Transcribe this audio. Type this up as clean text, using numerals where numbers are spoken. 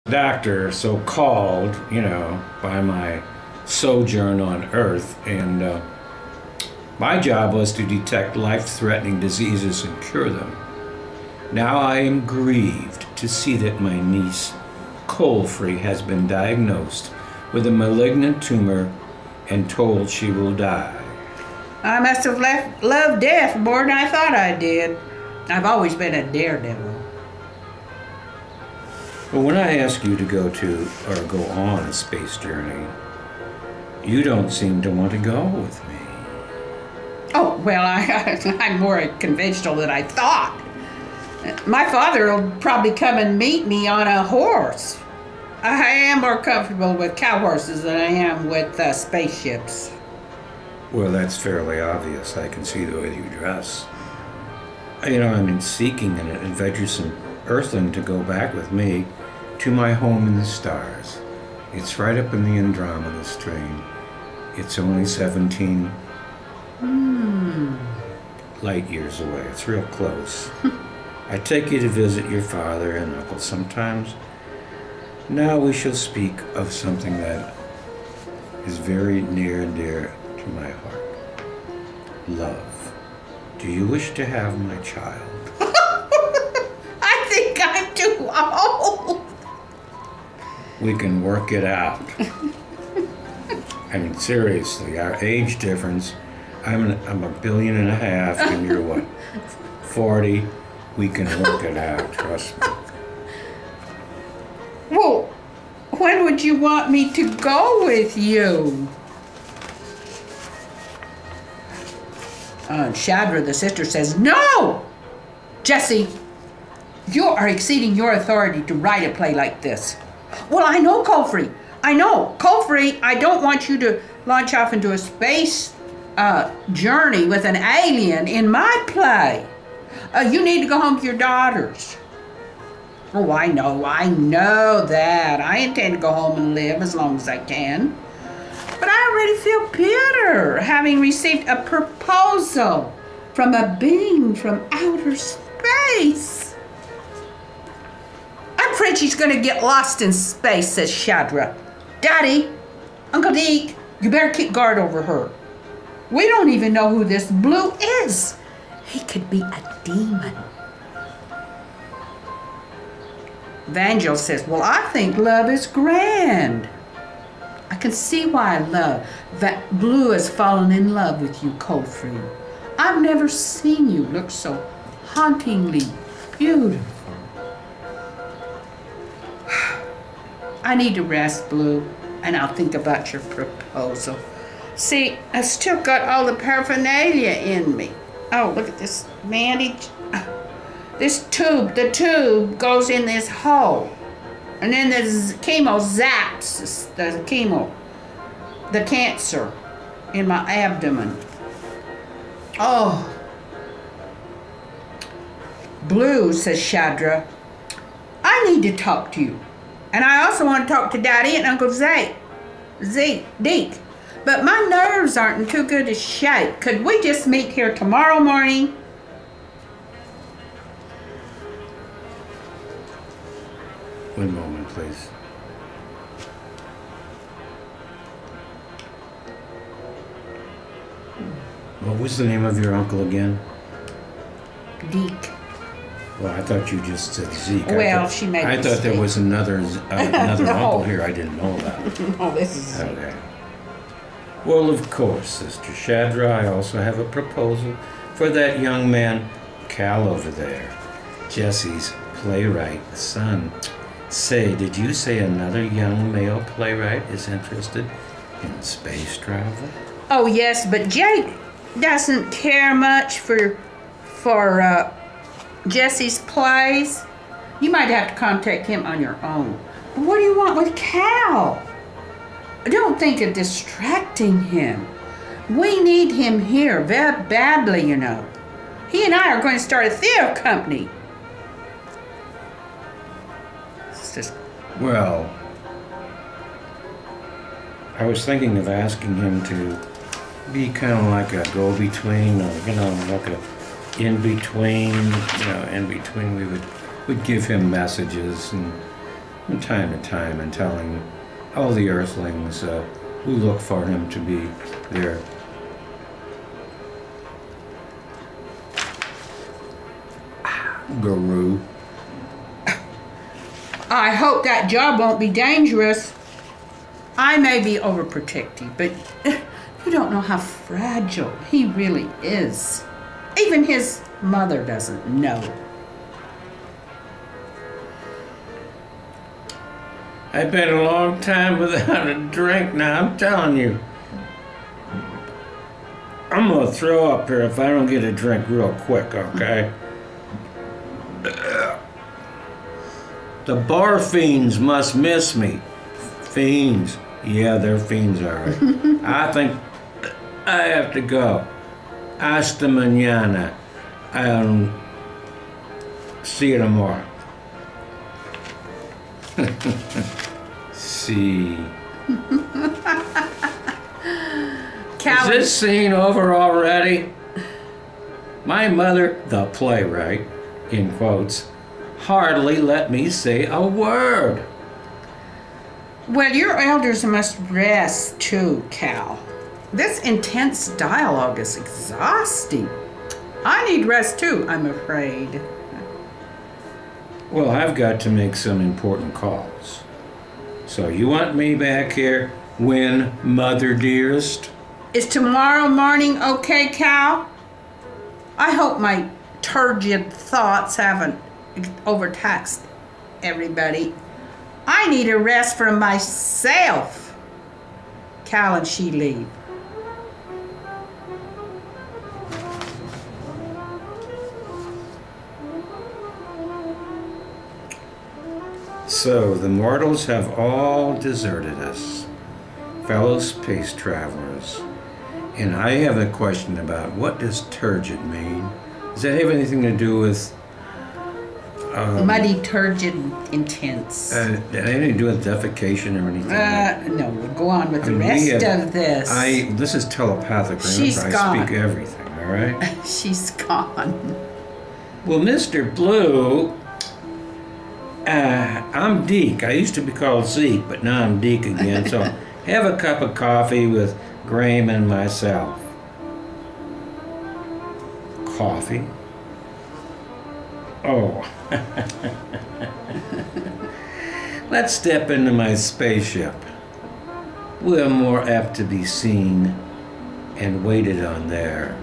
doctor, so called, by my sojourn on Earth, and my job was to detect life-threatening diseases and cure them. Now I am grieved to see that my niece, Colfrey, has been diagnosed with a malignant tumor and told she will die. I must have loved death more than I thought I did. I've always been a daredevil. But when I ask you to go on a space journey, you don't seem to want to go with me. Oh, well, I'm more conventional than I thought. My father will probably come and meet me on a horse. I am more comfortable with cow horses than I am with spaceships. Well, that's fairly obvious. I can see the way you dress. I'm seeking an adventuresome earthling to go back with me to my home in the stars. It's right up in the Andromeda stream. It's only 17 light years away. It's real close. I take you to visit your father and uncle sometimes. Now we shall speak of something that is very near and dear to my heart. Love. Do you wish to have my child? I think I'm too old. We can work it out. Seriously, our age difference, I'm $1.5 billion and you're what, 40? We can work it out, trust me. Well, when would you want me to go with you? Shadra, the sister, says, no! Jesse, you are exceeding your authority to write a play like this. Well, I know, Colfrey. I know. Colfrey, I don't want you to launch off into a space journey with an alien in my play. You need to go home to your daughters. Oh, I know that. I intend to go home and live as long as I can. But I already feel bitter, having received a proposal from a being from outer space. I'm afraid she's going to get lost in space, says Shadra. Daddy, Uncle Deke, you better keep guard over her. We don't even know who this Blue is. He could be a demon. Vangel says, well, I think love is grand. I can see why Blue has fallen in love with you, Colfrey. I've never seen you look so hauntingly beautiful. I need to rest, Blue, and I'll think about your proposal. See, I've still got all the paraphernalia in me. Oh, look at this bandage. This tube, the tube goes in this hole. And then the chemo zaps the cancer in my abdomen. Oh. Blue, says Shadra, I need to talk to you. And I also want to talk to Daddy and Uncle Deke. But my nerves aren't in too good a shape. Could we just meet here tomorrow morning? One moment, please. What was the name of your uncle again? Deke. Well, I thought you just said Zeke. She made I thought there was another No. uncle here I didn't know about. No, this is Zeke. Okay. Well, of course, Sister Shadra, I also have a proposal for that young man, Cal, over there. Jesse's playwright son. Say, did you say another young male playwright is interested in space travel? Oh, yes, but Jake doesn't care much for Jesse's plays. You might have to contact him on your own. But what do you want with Cal? Don't think of distracting him. We need him here very badly, you know. He and I are going to start a theater company. It's just... Well, I was thinking of asking him to be kind of like a go-between, like a in-between, in between we'd give him messages and from time to time and telling all the earthlings who look for him to be their guru. I hope that job won't be dangerous. I may be overprotective, but you don't know how fragile he really is. Even his mother doesn't know. I've been a long time without a drink now, I'm telling you. I'm gonna throw up here if I don't get a drink real quick, okay? The bar fiends must miss me. Fiends. Yeah, they're fiends, all right. I think I have to go. Hasta mañana. See you tomorrow. See. Is this scene over already? My mother, the playwright, in quotes, hardly let me say a word. Well, your elders must rest too, Cal. This intense dialogue is exhausting. I need rest too, I'm afraid. Well, I've got to make some important calls. So you want me back here when, Mother dearest? Is tomorrow morning okay, Cal? I hope my turgid thoughts haven't overtaxed everybody. I need a rest from myself. Cal and she leave. So the mortals have all deserted us, fellow space travelers. And I have a question about what does turgid mean? Does that have anything to do with muddy, turgid, intense. Did it have anything to do with defecation or anything? No, we'll go on with the rest of this. This is telepathic. She's Remember, gone. I speak everything, all right? She's gone. Well, Mr. Blue, I'm Deke. I used to be called Zeke, but now I'm Deke again. So have a cup of coffee with Graham and myself. Coffee? Oh. Let's step into my spaceship. We're more apt to be seen and waited on there.